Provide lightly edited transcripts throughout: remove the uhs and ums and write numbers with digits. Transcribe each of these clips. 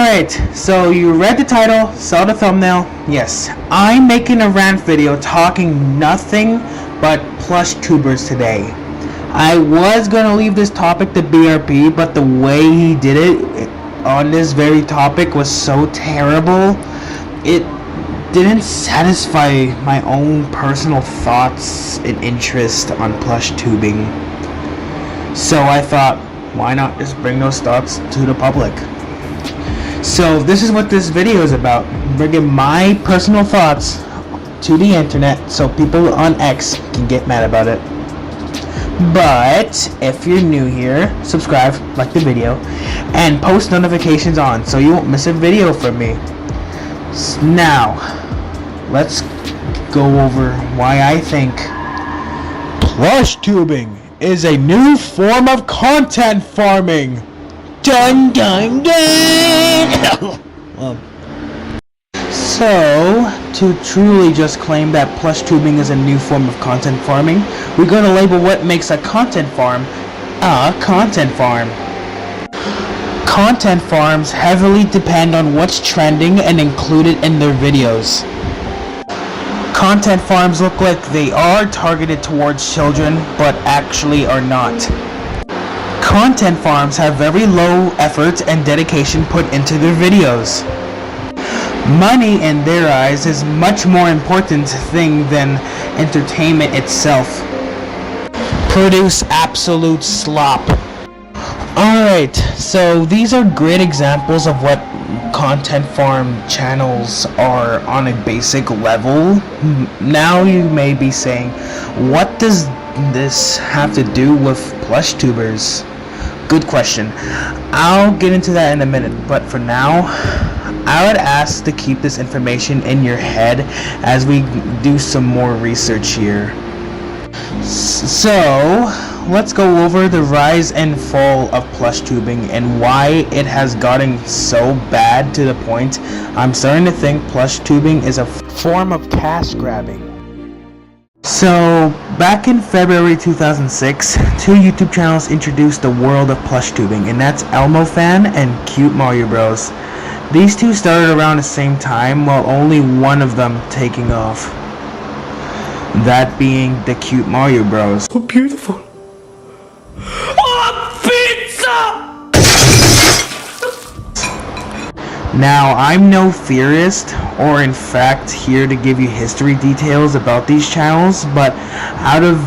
Alright, so you read the title, saw the thumbnail. Yes, I'm making a rant video talking nothing but PlushTubers today. I was gonna leave this topic to BRP, but the way he did it on this very topic was so terrible. It didn't satisfy my own personal thoughts and interest on PlushTubing. So I thought, why not just bring those thoughts to the public? So this is what this video is about, bringing my personal thoughts to the internet so people on X can get mad about it. But if you're new here, subscribe, like the video, and post notifications on so you won't miss a video from me. Now, let's go over why I think PlushTubing is a new form of content farming. Dun dun dun! So, to truly just claim that PlushTubing is a new form of content farming, we're going to label what makes a content farm a content farm. Content farms heavily depend on what's trending and included in their videos. Content farms look like they are targeted towards children, but actually are not. Content farms have very low effort and dedication put into their videos. Money in their eyes is much more important thing than entertainment itself. Produce absolute slop. Alright, so these are great examples of what content farm channels are on a basic level. Now you may be saying, what does this have to do with PlushTubers? Good question. I'll get into that in a minute, but for now, I would ask to keep this information in your head as we do some more research here. So, let's go over the rise and fall of PlushTubing and why it has gotten so bad to the point I'm starting to think PlushTubing is a form of cash grabbing. So, back in February 2006, two YouTube channels introduced the world of PlushTubing, and that's ElmoFan and Cute Mario Bros. These two started around the same time, while only one of them taking off. That being the Cute Mario Bros. Oh, beautiful. Oh, pizza! Now, I'm no theorist, or in fact here to give you history details about these channels, but out of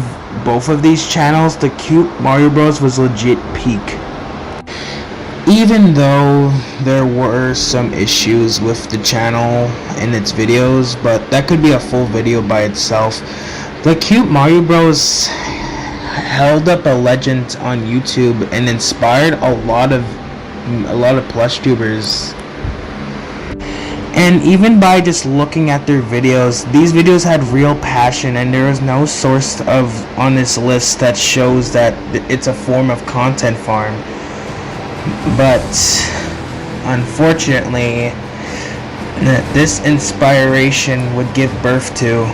both of these channels, the Cute Mario Bros. Was legit peak. Even though there were some issues with the channel and its videos, but that could be a full video by itself. The Cute Mario Bros. Held up a legend on YouTube and inspired a lot of PlushTubers. And even by just looking at their videos, these videos had real passion, and there is no source on this list that shows that it's a form of content farm. But unfortunately, this inspiration would give birth to.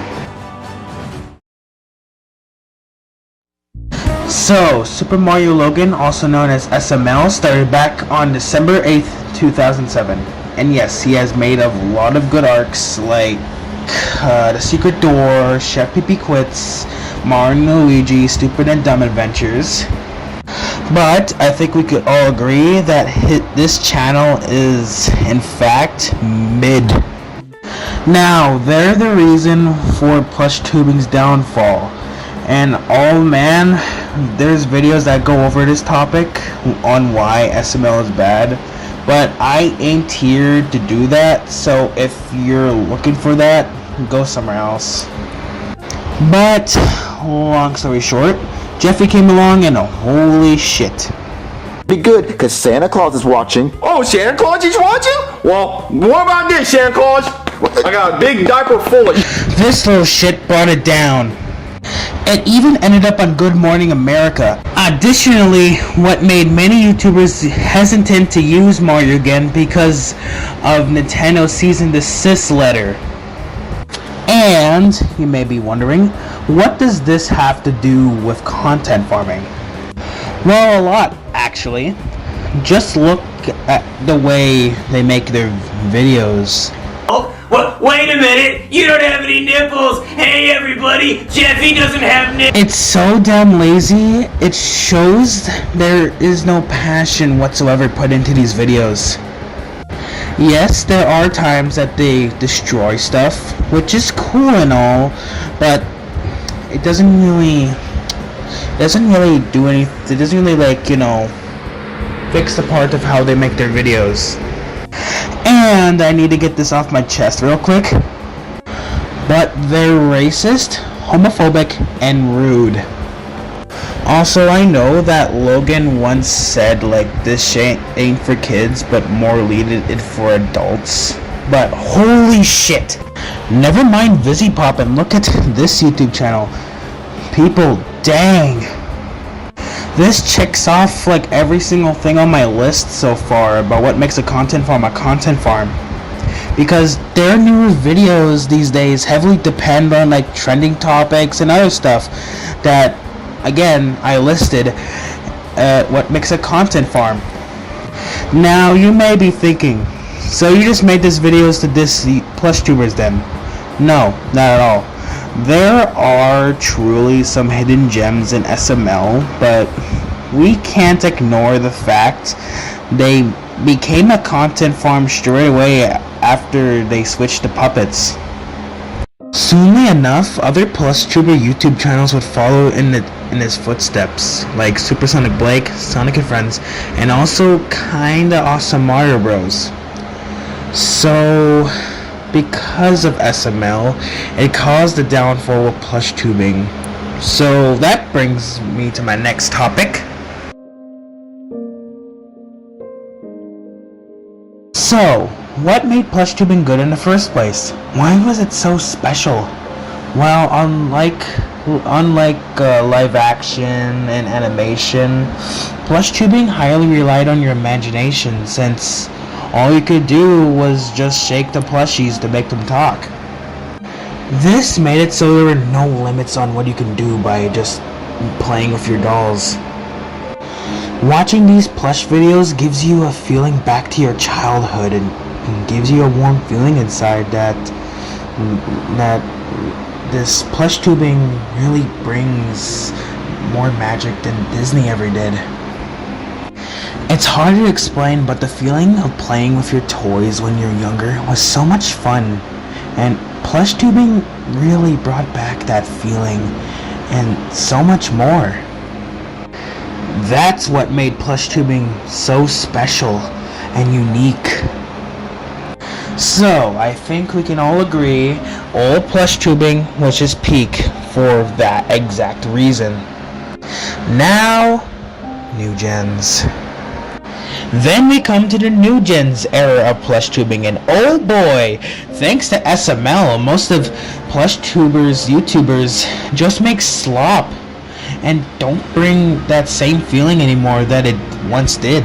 So, Super Mario Logan, also known as SML, started back on December 8th, 2007. And yes, he has made a lot of good arcs like The Secret Door, Chef Pee Quits, Mario and Luigi, Stupid and Dumb Adventures. But I think we could all agree that this channel is, in fact, mid. Now, they're the reason for PlushTubing's downfall. And oh man, there's videos that go over this topic on why SML is bad. But I ain't here to do that, so if you're looking for that, go somewhere else. But, long story short, Jeffy came along and holy shit. Be good, because Santa Claus is watching. Oh, Santa Claus is watching? Well, what about this, Santa Claus? I got a big diaper full of... This little shit brought it down. It even ended up on Good Morning America. Additionally, what made many YouTubers hesitant to use Mario again because of Nintendo's cease and desist letter. And, you may be wondering, what does this have to do with content farming? Well, a lot, actually. Just look at the way they make their videos. Oh, wait a minute! You don't have any nipples! Hey everybody! Jeffy doesn't have nipples! It's so damn lazy. It shows there is no passion whatsoever put into these videos. Yes, there are times that they destroy stuff, which is cool and all, but it doesn't really do anything. It doesn't really, like, you know, fix the part of how they make their videos. And I need to get this off my chest real quick, but they're racist, homophobic, and rude. Also, I know that Logan once said, like, this shit ain't for kids, but more needed it for adults. But holy shit! Never mind VisiPop and look at this YouTube channel. People, dang. This checks off like every single thing on my list so far about what makes a content farm. Because their newer videos these days heavily depend on like trending topics and other stuff that, again, I listed what makes a content farm. Now you may be thinking, so you just made these videos to diss the PlushTubers then? No, not at all. There are truly some hidden gems in SML, but we can't ignore the fact they became a content farm straight away after they switched to puppets. Soonly enough, other PlushTuber YouTube channels would follow in his footsteps, like Supersonic Blake, Sonic and Friends, and also kinda awesome Mario Bros. So, because of SML, it caused the downfall of PlushTubing. So that brings me to my next topic. So, what made PlushTubing good in the first place? Why was it so special? Well, unlike live action and animation, PlushTubing highly relied on your imagination, since all you could do was just shake the plushies to make them talk. This made it so there were no limits on what you can do by just playing with your dolls. Watching these plush videos gives you a feeling back to your childhood and gives you a warm feeling inside that this PlushTubing really brings more magic than Disney ever did. It's hard to explain, but the feeling of playing with your toys when you're younger was so much fun, and PlushTubing really brought back that feeling and so much more. That's what made PlushTubing so special and unique. So, I think we can all agree old PlushTubing was just peak for that exact reason. Now, new gens. Then we come to the new gens era of PlushTubing, and oh boy, thanks to SML, most of PlushTubers, YouTubers, just make slop and don't bring that same feeling anymore that it once did.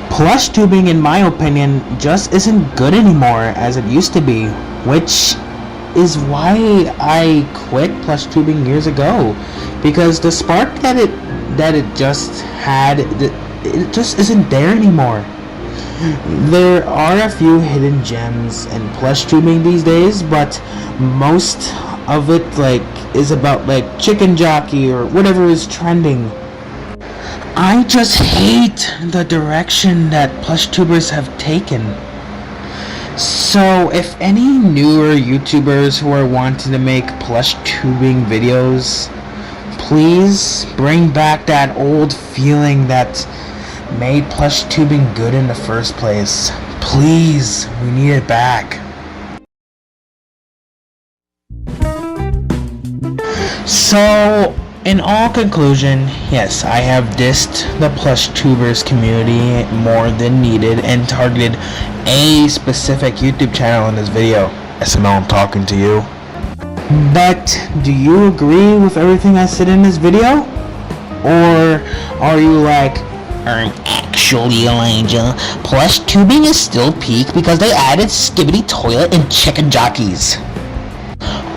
PlushTubing, in my opinion, just isn't good anymore as it used to be, which is why I quit PlushTubing years ago, because the spark that it just had, it just isn't there anymore. There are a few hidden gems in PlushTubing these days, but most of it is about chicken jockey or whatever is trending. I just hate the direction that PlushTubers have taken. So if any newer YouTubers who are wanting to make PlushTubing videos, please bring back that old feeling that made PlushTubing good in the first place. Please, we need it back. So, in all conclusion, yes, I have dissed the PlushTubers community more than needed and targeted a specific YouTube channel in this video. SML, I'm talking to you. But, do you agree with everything I said in this video? Or are you like, actually, Elijah, PlushTubing is still peak because they added Skibbity Toilet and chicken jockeys?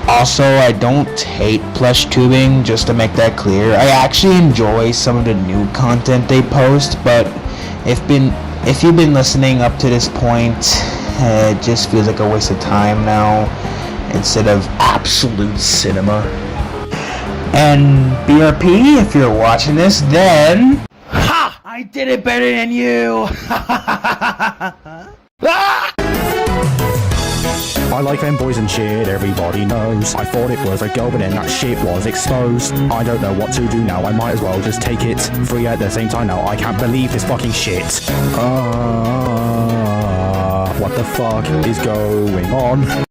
Also, I don't hate PlushTubing, just to make that clear. I actually enjoy some of the new content they post, but If you've been listening up to this point, it just feels like a waste of time now instead of absolute cinema. And BRP, if you're watching this, then ha! I did it better than you. I like them boys and shit, everybody knows. I thought it was a girl, but then that shit was exposed. I don't know what to do now, I might as well just take it. Free at the same time now, I can't believe this fucking shit. What the fuck is going on?